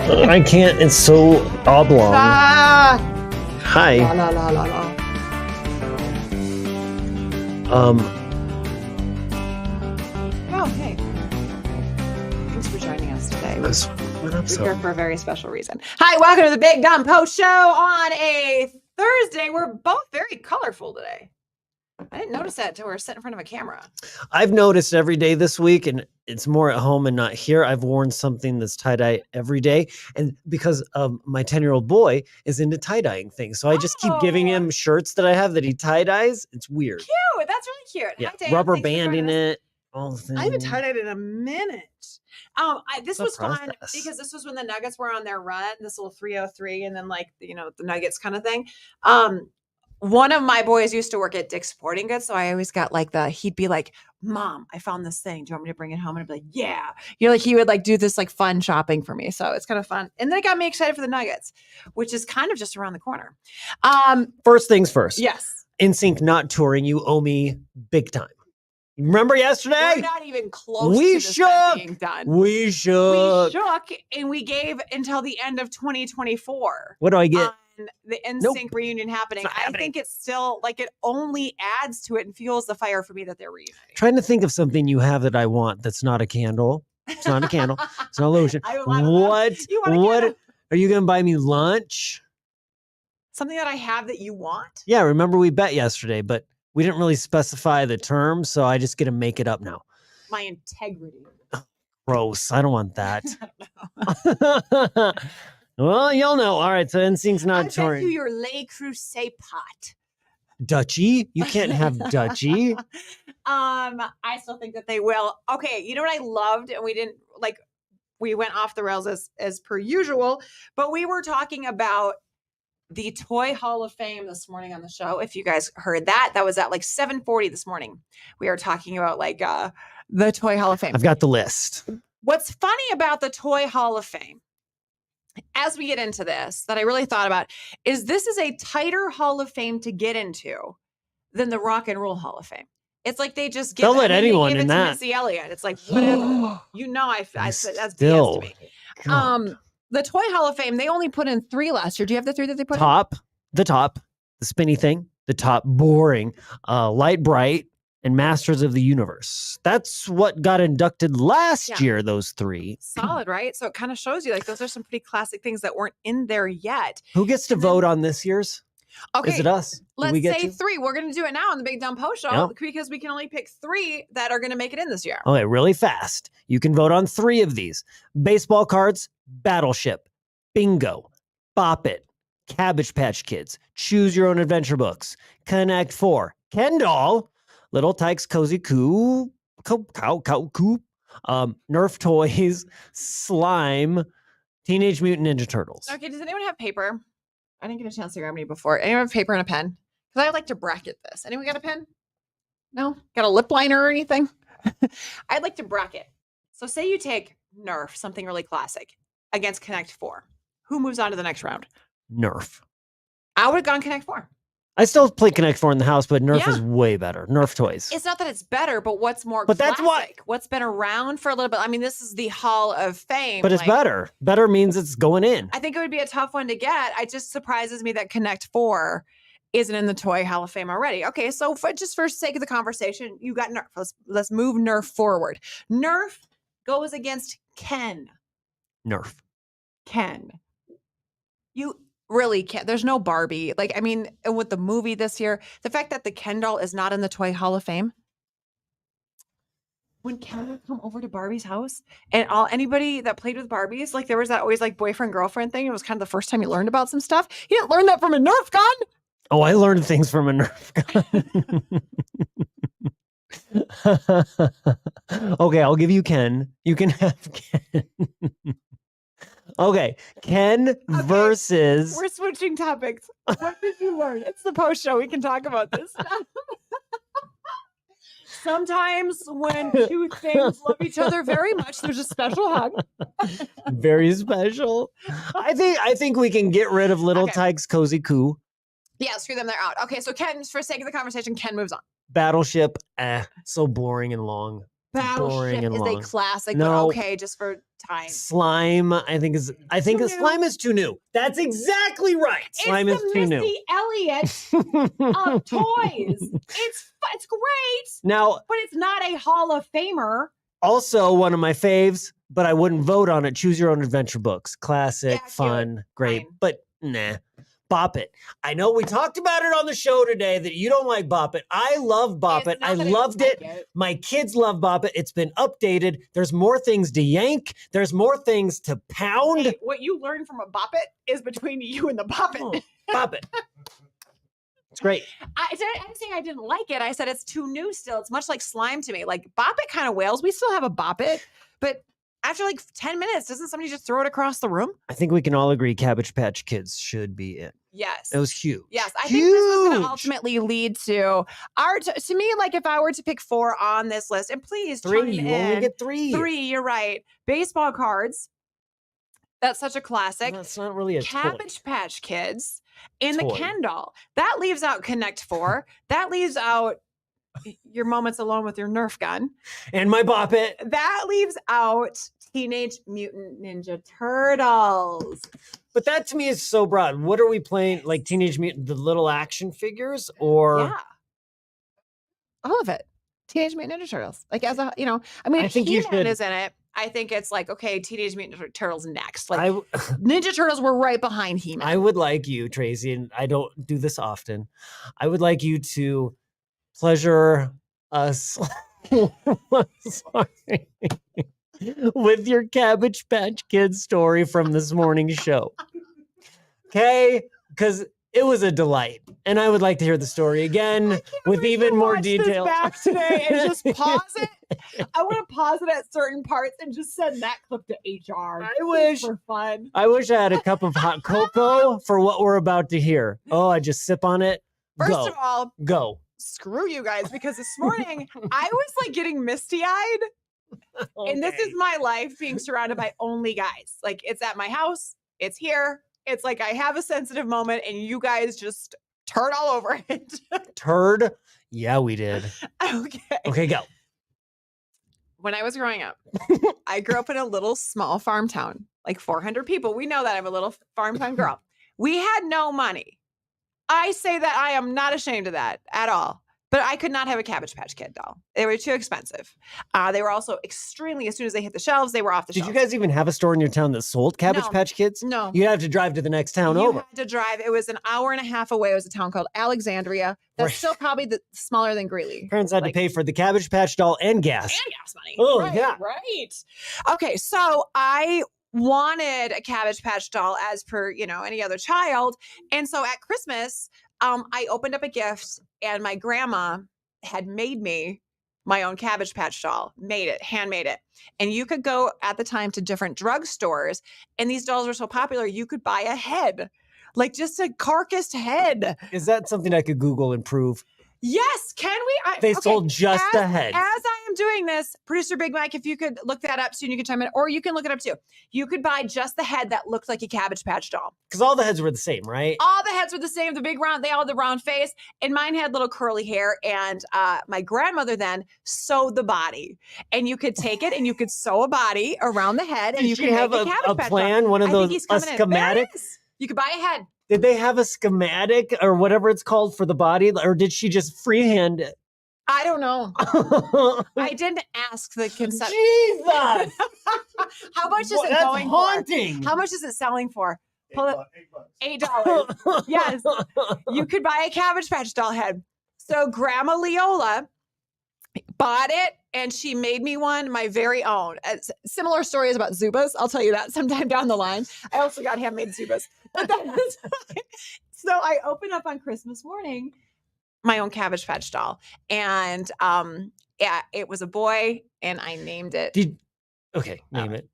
I can't. It's so oblong. Ah! Hi. La, la, la, la, la. Oh, hey. Thanks for joining us today. What up, We're here for a very special reason. Hi, welcome to the Big Dumb Post Show on a Thursday. We're both very colorful today. I didn't notice that until we were sitting in front of a camera. I've noticed every day this week, and it's more at home and not here. I've worn something that's tie-dye every day. And because my 10-year-old boy is into tie-dyeing things. So I just keep giving him shirts that I have that he tie-dyes. It's weird. Cute. That's really cute. Yeah. Hi, Dan. Rubber Thanks for joining banding us. it. All the things. I haven't tie-dyed in a minute. This It's a was fun process. because this was when the Nuggets were on their run, this little 303, and then the Nuggets kind of thing. One of my boys used to work at Dick's Sporting Goods, so I always got he'd be like, "Mom, I found this thing. Do you want me to bring it home?" And I'd be like, "Yeah." He would do this fun shopping for me, so it's kind of fun. And then it got me excited for the Nuggets, which is kind of just around the corner. First things first. Yes. NSYNC not touring. You owe me big time. Remember yesterday? We're not even close We to this shook. being done. We shook. We shook, and we gave until the end of 2024. What do I get? On the NSYNC Nope. reunion happening. It's not I happening. think it's still it only adds to it and fuels the fire for me that they're reuniting. Trying to think of something you have that I want that's not a candle. It's not a candle. It's not lotion. I would want that. You want a What? candle? Are you going to buy me lunch? Something that I have that you want? Yeah, remember we bet yesterday, but we didn't really specify the term, so I just get to make it up now. My integrity. Gross. I don't want that. I don't know. Well, you'll know. All right, so NSYNC's I not bet you touring. your Le Creuset pot. Duchy? You can't have Duchy. I still think that they will. Okay, you know what I loved, and we didn't we went off the rails as per usual, but we were talking about the Toy Hall of Fame this morning on the show. If you guys heard that, that was at 7:40 this morning. We were talking about the Toy Hall of Fame. I've got the list. What's funny about the Toy Hall of Fame, as we get into this, that I really thought about, is this is a tighter Hall of Fame to get into than the Rock and Roll Hall of Fame. It's they just give They'll let they anyone gave in it to that. Missy Elliott. It's whatever. That's Still. BS to me. The Toy Hall of Fame, they only put in 3 last year. Do you have the 3 that they put the top, the spinny thing, the top, boring, light bright, and Masters of the Universe. That's what got inducted last year, those 3. Solid, right? So it kind of shows you those are some pretty classic things that weren't in there yet. Who gets to vote on this year's? Okay. Is it us? Do Let's we get say to? 3. We're going to do it now on the Big Dumb Post Show Yep. because we can only pick 3 that are going to make it in this year. Okay, really fast. You can vote on 3 of these. Baseball cards, Battleship, Bingo, Bop It, Cabbage Patch Kids, Choose Your Own Adventure books, Connect 4, Ken Doll, Little Tykes Cozy Coop, Nerf Toys, Slime, Teenage Mutant Ninja Turtles. Okay, does anyone have paper? I didn't get a chance to grab any before. Anyone have paper and a pen? Because I like to bracket this. Anyone got a pen? No? Got a lip liner or anything? I'd like to bracket. So say you take Nerf, something really classic, against Connect 4. Who moves on to the next round? Nerf. I would have gone Connect 4. I still play Connect 4 in the house, but Nerf Yeah. is way better. Nerf toys. It's not that it's better, but what's more But classic? that's what- What's been around for a little bit? I mean, this is the Hall of Fame. But it's better. Better means it's going in. I think it would be a tough one to get. It just surprises me that Connect 4 isn't in the Toy Hall of Fame already. Okay, so for sake of the conversation, you got Nerf. Let's move Nerf forward. Nerf goes against Ken. Nerf. Ken. You really can't. There's no Barbie. And with the movie this year, the fact that the Ken doll is not in the Toy Hall of Fame. When Ken would come over to Barbie's house and anybody that played with Barbies, there was that always boyfriend girlfriend thing. It was kind of the first time you learned about some stuff. You didn't learn that from a Nerf gun. Oh, I learned things from a Nerf gun. Okay, I'll give you Ken. You can have Ken. Okay, Ken versus... We're switching topics. What did you learn? It's the post show. We can talk about this stuff. Sometimes when 2 things love each other very much, there's a special hug. Very special. I think we can get rid of Little Tykes Cozy Coo. Yeah, screw them. They're out. Okay, so Ken, for sake of the conversation, Ken moves on. Battleship, so boring and long. Battleship and is long. a classic, No. but okay, just for time. Slime, I think Too new. slime is too new. That's exactly right. Slime It's is the too Missy Elliott of toys. It's great, Now, but it's not a Hall of Famer. also one of my faves, but I wouldn't vote on it. Choose Your Own Adventure books. Classic, Yeah, fun, great, fine. but nah. Bop It. I know we talked about it on the show today that you don't like Bop It. I love Bop It. It's not I that I don't loved like it. My kids love Bop It. It's been updated. There's more things to yank. There's more things to pound. Hey, what you learn from a Bop It is between you and the Bop It. Oh, Bop It. It's great. I didn't say I didn't like it. I said it's too new still. It's much like slime to me. Like Bop It kind of wails. We still have a Bop It, but after like 10 minutes, doesn't somebody just throw it across the room? I think we can all agree Cabbage Patch Kids should be it. Yes. It was huge. Yes, I think this was going to ultimately lead to to me, like if I were to pick 4 on this list, and please Three. chime You in. only get 3. 3, you're right. Baseball cards. That's such a classic. That's not really a Cabbage Patch Kids and Toy. the Ken doll. That leaves out Connect 4. That leaves out your moments alone with your Nerf gun. And my Bop It. That leaves out Teenage Mutant Ninja Turtles. But that to me is so broad. What are we playing? Like Teenage Mutant, the little action figures, or Yeah, all of it. Teenage Mutant Ninja Turtles. Like as a, I mean, I think you He-Man should- is in it. I think it's like, okay, Teenage Mutant Turtles next. Like I, Ninja Turtles were right behind He-Man. I would like you, Tracy, and I don't do this often. I would like you to pleasure us sorry, with your Cabbage Patch Kids story from this morning's show. Okay? Because it was a delight. And I would like to hear the story again with even more detail. Back today and just pause it. I want to pause it at certain parts and just send that clip to HR. I wish. For fun. I wish I had a cup of hot cocoa for what we're about to hear. Oh, I just sip on it. First Go. of all, Go. screw you guys, because this morning I was like getting misty-eyed. And this is my life being surrounded by only guys. Like it's at my house. It's here. It's like I have a sensitive moment and you guys just turd all over it. Turd? Yeah, we did. Okay. Okay, go. When I was growing up, I grew up in a little small farm town, like 400 people. We know that I'm a little farm town girl. We had no money. I say that I am not ashamed of that at all. But I could not have a Cabbage Patch Kid doll. They were too expensive. They were also extremely, as soon as they hit the shelves, they were off the Did shelves. you guys even have a store in your town that sold Cabbage No. Patch Kids? No. You'd have to drive to the next town You over. had to drive. It was an hour and a half away. It was a town called Alexandria. That's Right. still probably smaller than Greeley. Parents had like- to pay for the Cabbage Patch doll and gas. And gas money. Oh, right, yeah. Right. Okay, so I wanted a Cabbage Patch doll as per, any other child. And so at Christmas, I opened up a gift and my grandma had made me my own Cabbage Patch doll, handmade it. And you could go at the time to different drugstores and these dolls were so popular, you could buy a head, like just a carcassed head. Is that something I could Google and prove? Yes. Can we? They sold just as, the head. As I am doing this, producer Big Mike, if you could look that up soon, you can chime in, or you can look it up too. You could buy just the head that looked like a Cabbage Patch doll. Because all the heads were the same, right? All the heads were the same, the big round, they all had the round face, and mine had little curly hair. And my grandmother then sewed the body. And you could take it and you could sew a body around the head and Did you she could have make a a Cabbage Patch plan? doll. One of I think those, he's a coming in. There schematic? it is. You could buy a head. Did they have a schematic or whatever it's called for the body? Or did she just freehand it? I don't know. I didn't ask the concept. Jesus! How much is it That's going haunting. for? How much is it selling for? Pull it. $8. Yes. You could buy a Cabbage Patch doll head. So Grandma Leola bought it and she made me one, my very own. Similar stories about Zubas. I'll tell you that sometime down the line. I also got handmade Zubas. But that's so I opened up on Christmas morning my own Cabbage Patch doll. And yeah, it was a boy and I named it. Okay, name it.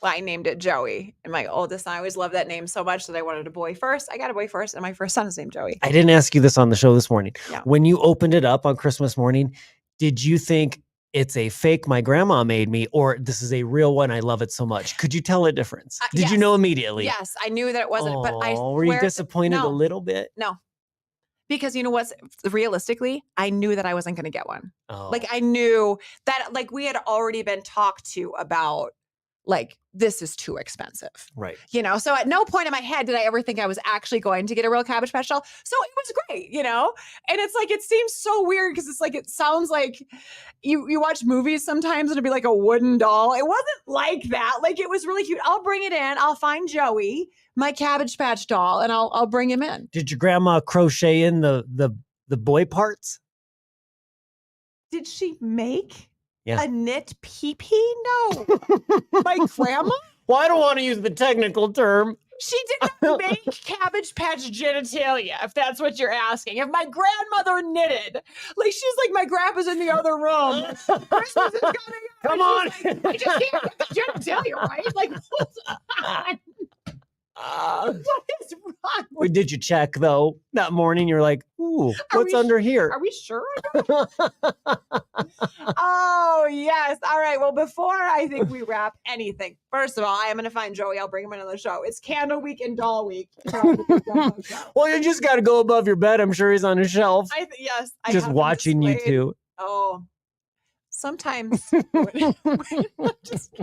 Well, I named it Joey. And my oldest, I always loved that name so much that I wanted a boy first. I got a boy first, and my first son is named Joey. I didn't ask you this on the show this morning. Yeah. When you opened it up on Christmas morning, did you think it's a fake my grandma made me, or this is a real one? I love it so much. Could you tell a difference? Did yes. you know immediately? Yes, I knew that it wasn't. But I were you swear disappointed no. a little bit? No. Because you know what's realistically, I knew that I wasn't going to get one. Oh. Like I knew that like we had already been talked to about like this is too expensive. Right. You know, so at no point in my head did I ever think I was actually going to get a real Cabbage Patch doll. So it was great, you know? And it's like it seems so weird because it's like it sounds like you watch movies sometimes and it'd be like a wooden doll. It wasn't like that. Like it was really cute. I'll bring it in. I'll find Joey, my Cabbage Patch doll, and I'll bring him in. Did your grandma crochet in the boy parts? Did she make Yeah. a knit pee-pee? No. My grandma? Well, I don't want to use the technical term. She did not make Cabbage Patch genitalia, if that's what you're asking. If my grandmother knitted, like she's like, my grandpa's in the other room. Christmas is coming up. Come And on. she's like, I just can't get the genitalia right. Like, hold on. What is wrong with Did you check though that morning? You're like, ooh, what's we- under here? Are we sure? Oh, yes. All right. Well, before I think we wrap anything, first of all, I am going to find Joey. I'll bring him in on the show. It's Candle Week and Doll Week. Well, you just got to go above your bed. I'm sure he's on a shelf, Yes. just watching you displayed. two. Oh, sometimes. Just,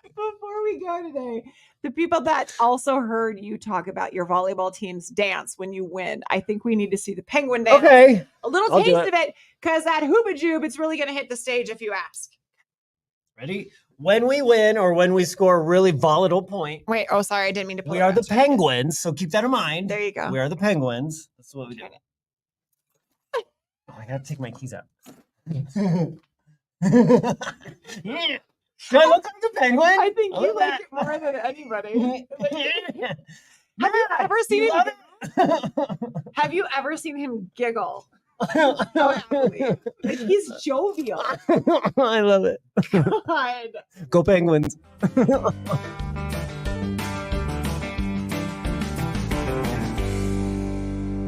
before we go today, the people that also heard you talk about your volleyball team's dance when you win, I think we need to see the penguin dance. Okay. A little I'll do taste of it, because that hoobajoob, it's really going to hit the stage if you ask. Ready? When we win or when we score a really volatile point, Wait, oh, sorry, I didn't mean to. we are the Penguins, so keep that in mind. There you go. We are the Penguins. That's what we do. Oh, I gotta take my keys out. Do I look like a penguin? I think you Look like at it more than anybody. that. Have you ever seen You him? love Have you ever seen him giggle so happily? Like, he's jovial. it. I love it. God. Go Penguins.